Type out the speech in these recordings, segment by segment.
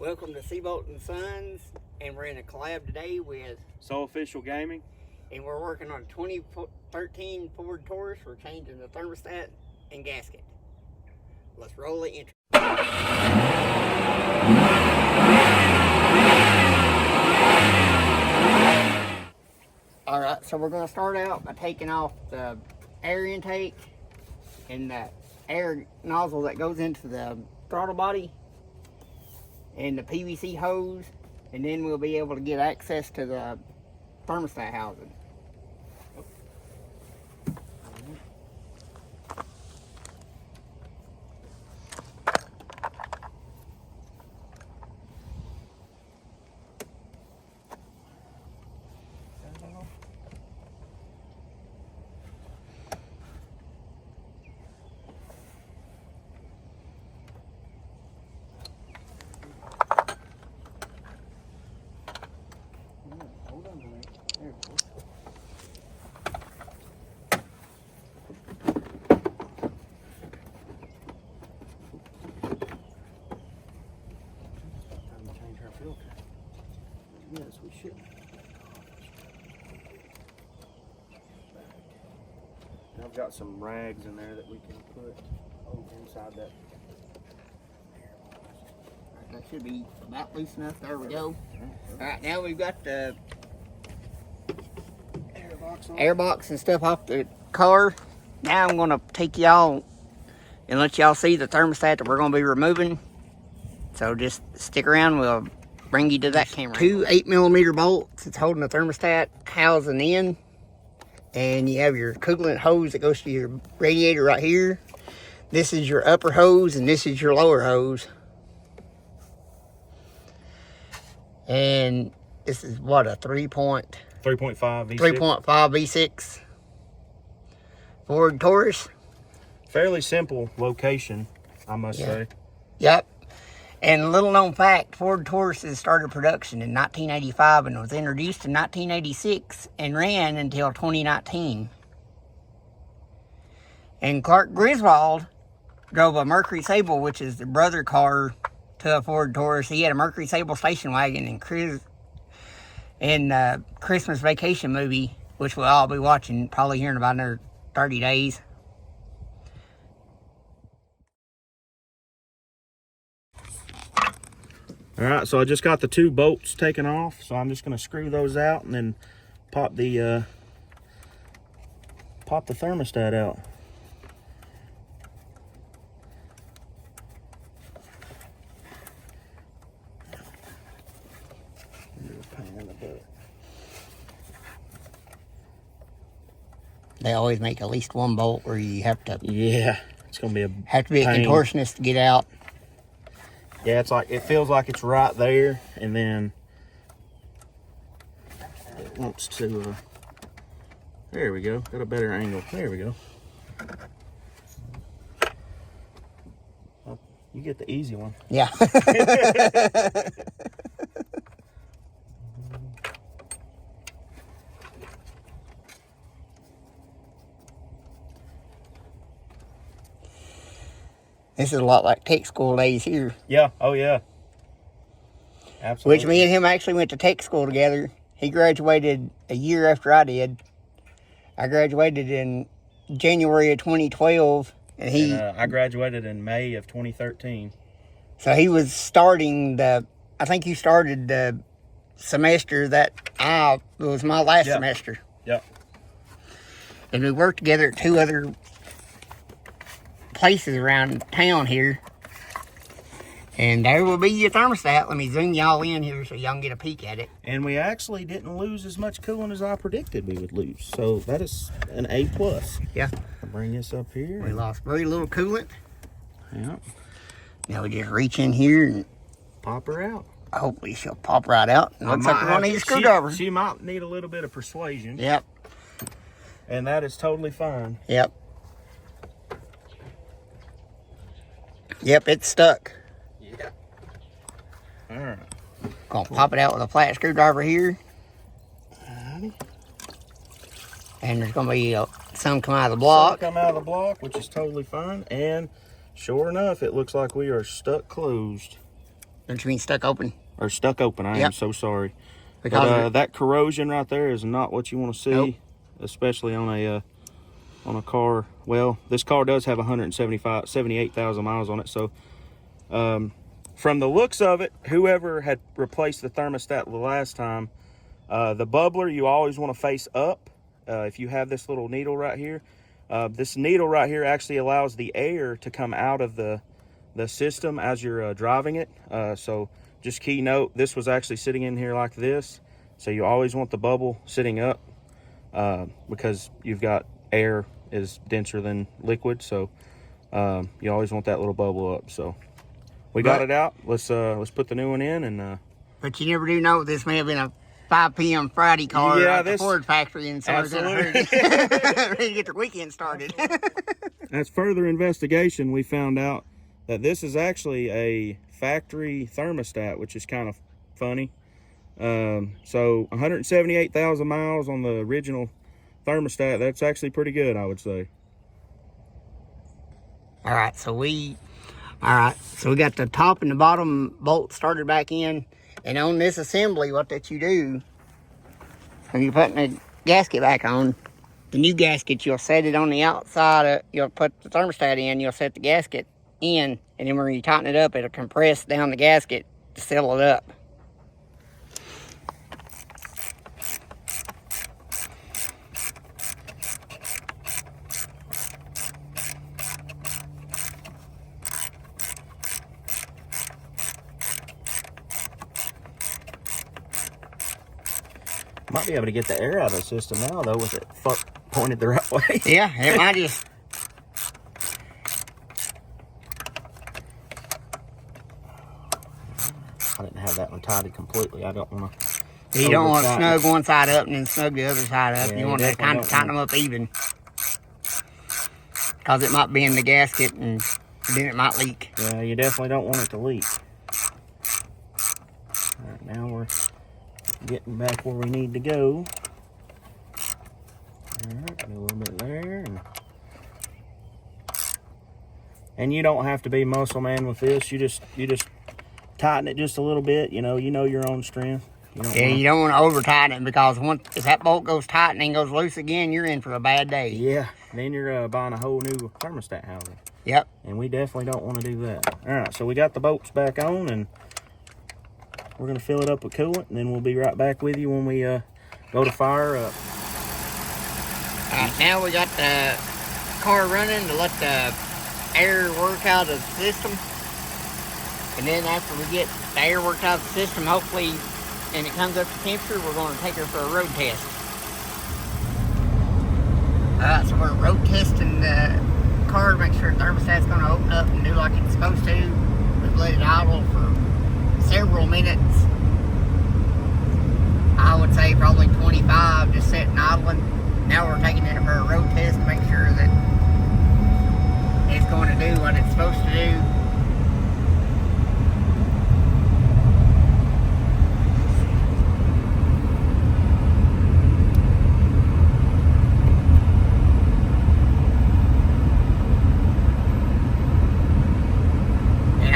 Welcome to Seabolt and Sons, and we're in a collab today with So Official Gaming, and we're working on a 2013 Ford Taurus. We're changing the thermostat and gasket. Let's roll the intro. All right, so we're going to start out by taking off the air intake and the air nozzle that goes into the throttle body and the PVC hose, and then we'll be able to get access to the thermostat housing. Yes, we should. I've got some rags in there that we can put inside that. That should be about loose enough. There we go. Alright, now we've got the air box and stuff off the car. Now I'm going to take y'all and let y'all see the thermostat that we're going to be removing. So just stick around. We'll bring you to that camera. Two 8mm bolts. It's holding the thermostat housing in. And you have your coolant hose that goes to your radiator right here. This is your upper hose and this is your lower hose. And this is what, a 3.5 3.5 V6. 3.5 V6 Ford Taurus. Fairly simple location, I must say. Yep. And a little known fact, Ford Tauruses started production in 1985 and was introduced in 1986 and ran until 2019. And Clark Griswold drove a Mercury Sable, which is the brother car to a Ford Taurus. He had a Mercury Sable station wagon in Christmas Vacation movie, which we'll all be watching probably here in about another 30 days. All right, so I just got the two bolts taken off, so I'm just going to screw those out and then pop the thermostat out. They always make at least one bolt where you have to. Yeah, it's going to be a pain. Contortionist to get out. Yeah, it's like, it feels like it's right there, and then it wants to, there we go, got a better angle. There we go. Well, you get the easy one. Yeah. This is a lot like tech school days here. Yeah, oh yeah. Absolutely. Which me and him actually went to tech school together. He graduated a year after I did. I graduated in January of 2012. And I graduated in May of 2013. So he was starting I think he started the semester that was my last semester. Yep. And we worked together at two other places around town here. And there will be your thermostat. Let me zoom y'all in here so y'all can get a peek at it. And we actually didn't lose as much coolant as I predicted we would lose. So that is an A+. Yeah. I'll bring this up here. We lost very little coolant. Yeah. Now we just reach in here and pop her out. Hopefully she'll pop right out. Looks like we're going to need a screwdriver. She might need a little bit of persuasion. Yep. And that is totally fine. Yep. Yep, it's stuck. Yeah. All right. Gonna pop it out with a flat screwdriver here. And there's gonna be some come out of the block. Some come out of the block, which is totally fine. And sure enough, it looks like we are stuck closed. Don't you mean stuck open? Or stuck open. I am so sorry. Because that corrosion right there is not what you want to see, nope. Especially on a car. Well, this car does have 78,000 miles on it. So from the looks of it, whoever had replaced the thermostat the last time, the bubbler, you always want to face up. If you have this little needle right here, this needle right here actually allows the air to come out of the system as you're driving it. So just key note, this was actually sitting in here like this. So you always want the bubble sitting up because you've got air is denser than liquid. So you always want that little bubble up. So we got it out. Let's put the new one in. And but you never do know, this may have been a 5 p.m. Friday car at the Ford factory, and so ready to get the weekend started. As further investigation, we found out that this is actually a factory thermostat, which is kind of funny. So 178,000 miles on the original thermostat. That's actually pretty good, I would say. All right, so we got the top and the bottom bolt started back in, and on this assembly, what that you do when you're putting the gasket back on, the new gasket, you'll set it on the outside. You'll put the thermostat in. You'll set the gasket in, and then when you tighten it up, it'll compress down the gasket to seal it up. Might be able to get the air out of the system now, though, with it pointed the right way. Yeah, it might just. I didn't have that one tighted completely. I don't want to. You don't want to snug one side up and then snug the other side up. Yeah, you want to kind of tighten them up even. Because it might be in the gasket and then it might leak. Yeah, you definitely don't want it to leak. All right, now we're getting back where we need to go. All right, do a little bit there. And you don't have to be muscle man with this. You just tighten it just a little bit. You know your own strength. You don't want to over tighten it, because if that bolt goes tight and then goes loose again, you're in for a bad day. Yeah, then you're buying a whole new thermostat housing. Yep. And we definitely don't want to do that. All right, so we got the bolts back on, and we're going to fill it up with coolant, and then we'll be right back with you when we go to fire up. All right, now we got the car running to let the air work out of the system. And then after we get the air worked out of the system, hopefully, and it comes up to temperature, we're going to take her for a road test. Alright, so we're road testing the car to make sure the thermostat's going to open up and do like it's supposed to. We've let it idle for several minutes. I would say probably 25, just sitting idling. Now we're taking it for a road test to make sure that it's going to do what it's supposed to do.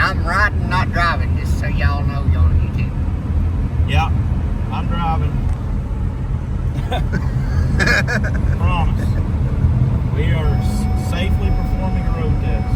I'm riding, not driving, just so y'all know you're on YouTube. Yeah, I'm driving. Promise. We are safely performing a road test.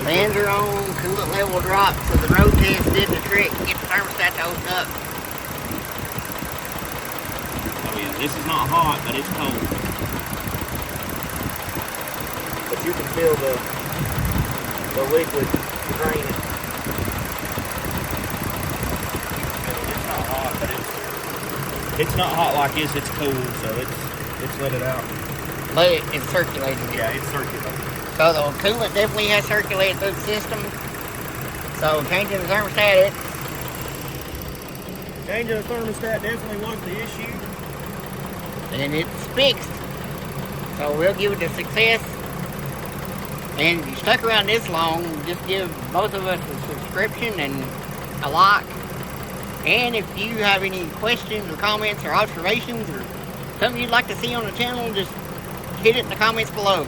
Fans are on, coolant level dropped, so the road test did the trick to get the thermostat to open up. Oh yeah, this is not hot, but it's cold. But you can feel the liquid draining. It's not hot, but it's not hot like this. It's cool, so it's let it out. but it's circulating. Yeah, it's circulating. So the coolant definitely has circulated through the system. So changing the thermostat, Changing the thermostat definitely was the issue. and it's fixed. So we'll give it a success. And if you stuck around this long, just give both of us a subscription and a like. And if you have any questions or comments or observations or something you'd like to see on the channel, just hit it in the comments below.